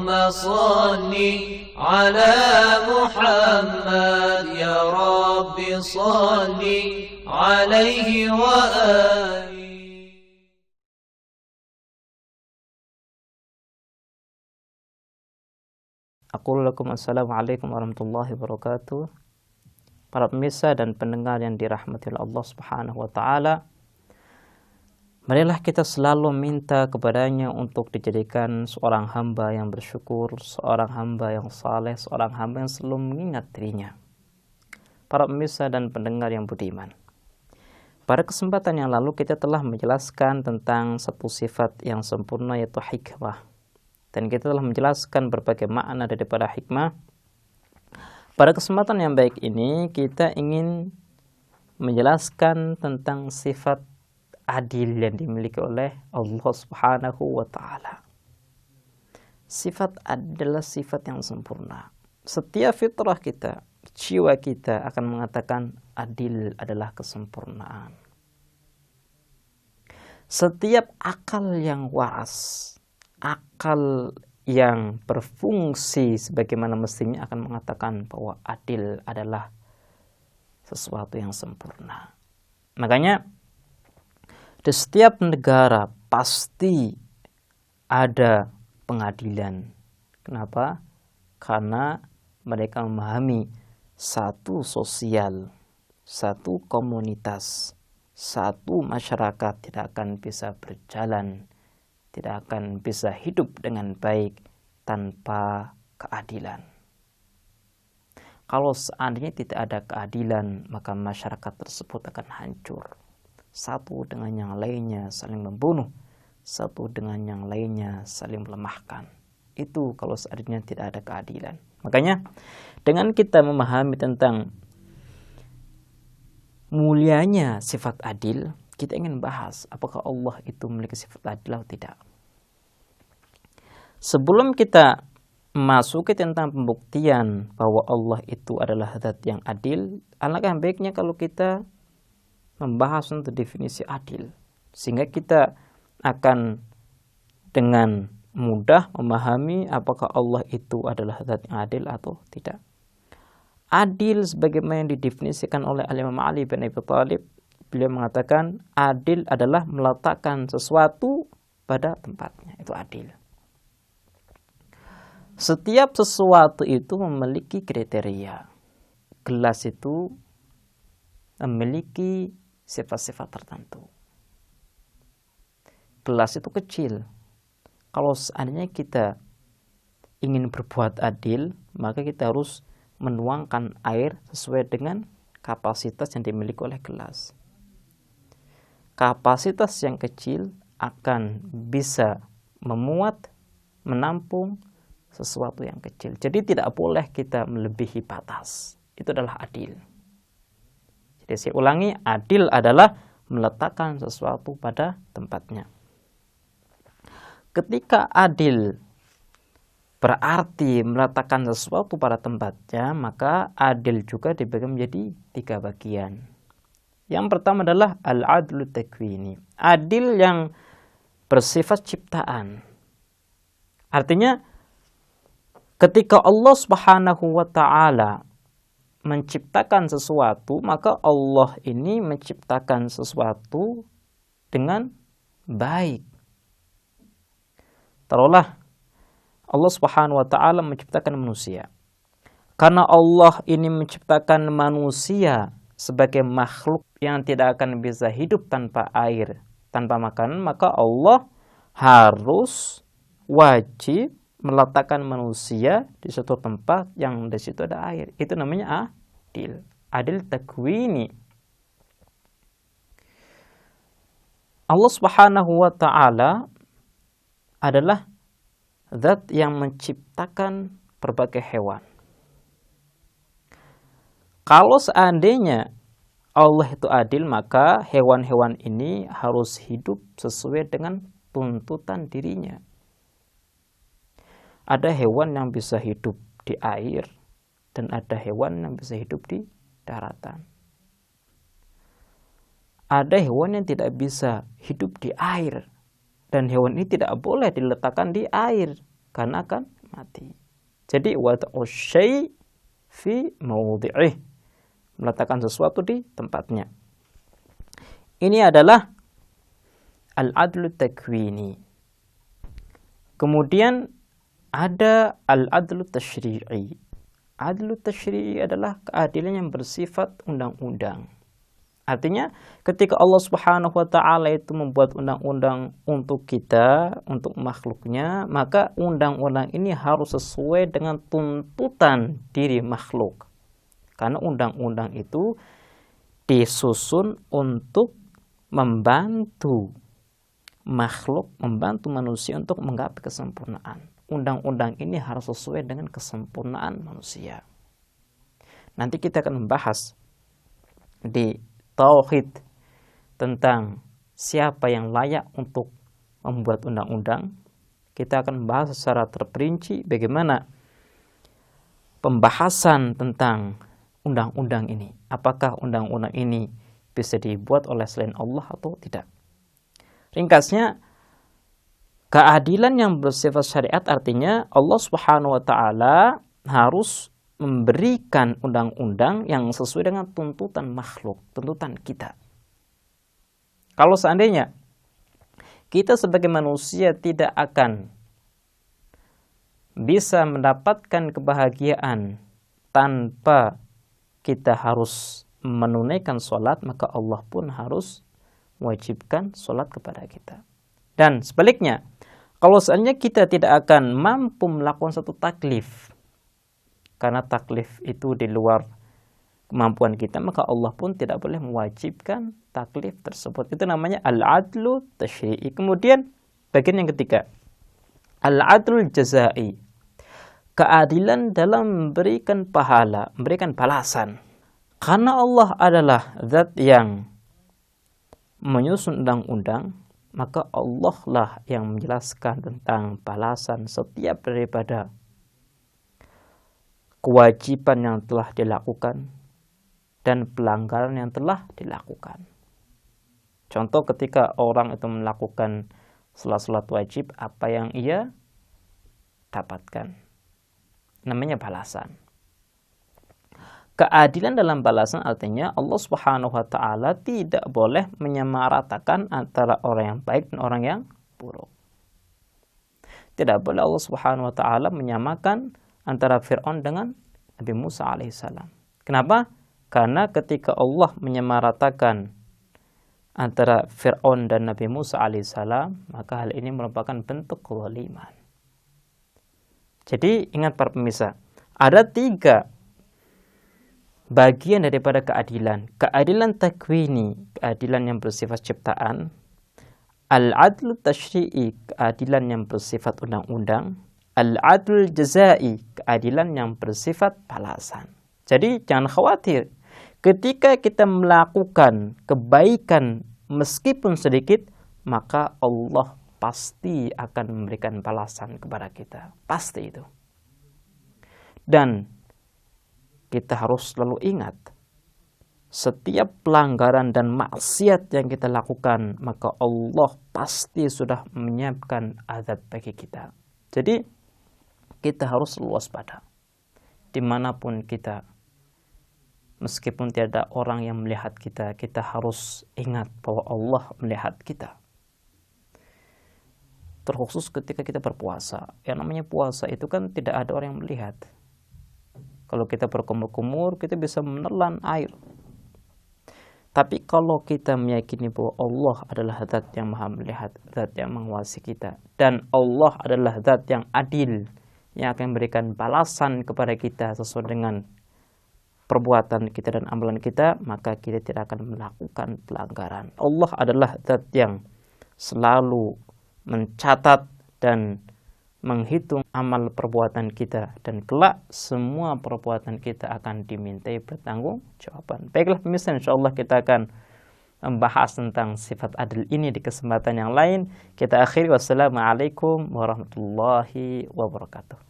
صل على محمد يا رب صل عليه وآله. Aqulullakum assalamualaikum warahmatullahi wabarakatuh. Para pemirsa dan pendengar yang dirahmati oleh Allah Subhanahu wa taala, marilah kita selalu minta kepadanya untuk dijadikan seorang hamba yang bersyukur, seorang hamba yang saleh, seorang hamba yang selalu mengingat dirinya. Para pemirsa dan pendengar yang budiman, pada kesempatan yang lalu kita telah menjelaskan tentang satu sifat yang sempurna, yaitu hikmah. Dan kita telah menjelaskan berbagai makna daripada hikmah. Pada kesempatan yang baik ini kita ingin menjelaskan tentang sifat adil yang dimiliki oleh Allah Subhanahu wa taala. Sifat adalah sifat yang sempurna. Setiap fitrah kita, jiwa kita akan mengatakan adil adalah kesempurnaan. Setiap akal yang waras, akal yang berfungsi sebagaimana mestinya akan mengatakan bahwa adil adalah sesuatu yang sempurna. Makanya di setiap negara pasti ada pengadilan. Kenapa? Karena mereka memahami satu sosial, satu komunitas, satu masyarakat tidak akan bisa berjalan, tidak akan bisa hidup dengan baik tanpa keadilan. Kalau seandainya tidak ada keadilan, maka masyarakat tersebut akan hancur. Satu dengan yang lainnya saling membunuh, satu dengan yang lainnya saling melemahkan. Itu kalau seandainya tidak ada keadilan. Makanya dengan kita memahami tentang mulianya sifat adil, kita ingin bahas apakah Allah itu memiliki sifat adil atau tidak. Sebelum kita memasuki tentang pembuktian bahwa Allah itu adalah zat yang adil, alangkah baiknya kalau kita membahas tentang definisi adil, sehingga kita akan dengan mudah memahami apakah Allah itu adalah zat yang adil atau tidak. Adil sebagaimana yang didefinisikan oleh Imam Ali bin Abi Thalib, beliau mengatakan adil adalah meletakkan sesuatu pada tempatnya, itu adil. Setiap sesuatu itu memiliki kriteria. Gelas itu memiliki sifat-sifat tertentu. Gelas itu kecil. Kalau seandainya kita ingin berbuat adil, maka kita harus menuangkan air sesuai dengan kapasitas yang dimiliki oleh gelas. Kapasitas yang kecil akan bisa memuat, menampung sesuatu yang kecil. Jadi tidak boleh kita melebihi batas. Itu adalah adil. Jadi saya ulangi, adil adalah meletakkan sesuatu pada tempatnya. Ketika adil berarti meletakkan sesuatu pada tempatnya, maka adil juga dibagi menjadi 3 bagian. Yang pertama adalah al-adlu takwini, adil yang bersifat ciptaan. Artinya ketika Allah Subhanahu wa taala menciptakan sesuatu, maka Allah ini menciptakan sesuatu dengan baik. Taruhlah Allah Subhanahu wa taala menciptakan manusia. Karena Allah ini menciptakan manusia sebagai makhluk yang tidak akan bisa hidup tanpa air, tanpa makanan, maka Allah harus wajib meletakkan manusia di suatu tempat yang di situ ada air. Itu namanya adil. Adil takwini. Allah Subhanahu wa taala adalah zat yang menciptakan berbagai hewan. Kalau seandainya Allah itu adil, maka hewan-hewan ini harus hidup sesuai dengan tuntutan dirinya. Ada hewan yang bisa hidup di air dan ada hewan yang bisa hidup di daratan. Ada hewan yang tidak bisa hidup di air dan hewan ini tidak boleh diletakkan di air karena akan mati. Jadi wad'u syai' fi mawdi'ih, meletakkan sesuatu di tempatnya. Ini adalah al-adlu takwini. Kemudian ada al-adlu tasyri'i. Adlu tasyri'i adalah keadilan yang bersifat undang-undang. Artinya ketika Allah Subhanahu wa taala itu membuat undang-undang untuk kita, untuk makhluknya, maka undang-undang ini harus sesuai dengan tuntutan diri makhluk. Karena undang-undang itu disusun untuk membantu makhluk, membantu manusia untuk menggapai kesempurnaan. Undang-undang ini harus sesuai dengan kesempurnaan manusia. Nanti kita akan membahas di tauhid tentang siapa yang layak untuk membuat undang-undang. Kita akan membahas secara terperinci bagaimana pembahasan tentang undang-undang ini. Apakah undang-undang ini bisa dibuat oleh selain Allah atau tidak. Ringkasnya, keadilan yang bersifat syariat artinya Allah Subhanahu wa taala harus memberikan undang-undang yang sesuai dengan tuntutan makhluk, tuntutan kita. Kalau seandainya kita sebagai manusia tidak akan bisa mendapatkan kebahagiaan tanpa kita harus menunaikan sholat, maka Allah pun harus wajibkan sholat kepada kita. Dan sebaliknya, kalau seandainya kita tidak akan mampu melakukan satu taklif, karena taklif itu di luar kemampuan kita, maka Allah pun tidak boleh mewajibkan taklif tersebut. Itu namanya al-adlu tasyri'i. Kemudian bagian yang ketiga, al-adlul jazai. Keadilan dalam memberikan pahala, memberikan balasan. Karena Allah adalah zat yang menyusun undang-undang, maka Allah lah yang menjelaskan tentang balasan setiap daripada kewajiban yang telah dilakukan dan pelanggaran yang telah dilakukan. Contoh ketika orang itu melakukan salat wajib, apa yang ia dapatkan? Namanya balasan. Keadilan dalam balasan artinya Allah Subhanahu wa taala tidak boleh menyamaratakan antara orang yang baik dan orang yang buruk. Tidak boleh Allah Subhanahu wa taala menyamakan antara Fir'aun dengan Nabi Musa alaihissalam. Kenapa? Karena ketika Allah menyamaratakan antara Fir'aun dan Nabi Musa alaihissalam, maka hal ini merupakan bentuk kezaliman. Jadi ingat para pemirsa, ada 3 bagian daripada keadilan. Keadilan takwini, keadilan yang bersifat ciptaan. Al-adlu tasyri'i, keadilan yang bersifat undang-undang. Al-adlul jazai, keadilan yang bersifat balasan. Jadi jangan khawatir, ketika kita melakukan kebaikan meskipun sedikit, maka Allah pasti akan memberikan balasan kepada kita. Pasti itu. Dan kita harus selalu ingat, setiap pelanggaran dan maksiat yang kita lakukan, maka Allah pasti sudah menyiapkan azab bagi kita. Jadi kita harus selalu waspada dimanapun kita. Meskipun tiada orang yang melihat kita, kita harus ingat bahwa Allah melihat kita. Terkhusus ketika kita berpuasa. Yang namanya puasa itu kan tidak ada orang yang melihat. Kalau kita berkumur-kumur, kita bisa menelan air. Tapi kalau kita meyakini bahwa Allah adalah zat yang maha melihat, zat yang mengawasi kita, dan Allah adalah zat yang adil, yang akan memberikan balasan kepada kita sesuai dengan perbuatan kita dan amalan kita, maka kita tidak akan melakukan pelanggaran. Allah adalah zat yang selalu mencatat dan menghitung amal perbuatan kita, dan kelak semua perbuatan kita akan dimintai pertanggungjawaban. Baiklah pemirsa, insyaallah kita akan membahas tentang sifat adil ini di kesempatan yang lain. Kita akhiri, wassalamualaikum warahmatullahi wabarakatuh.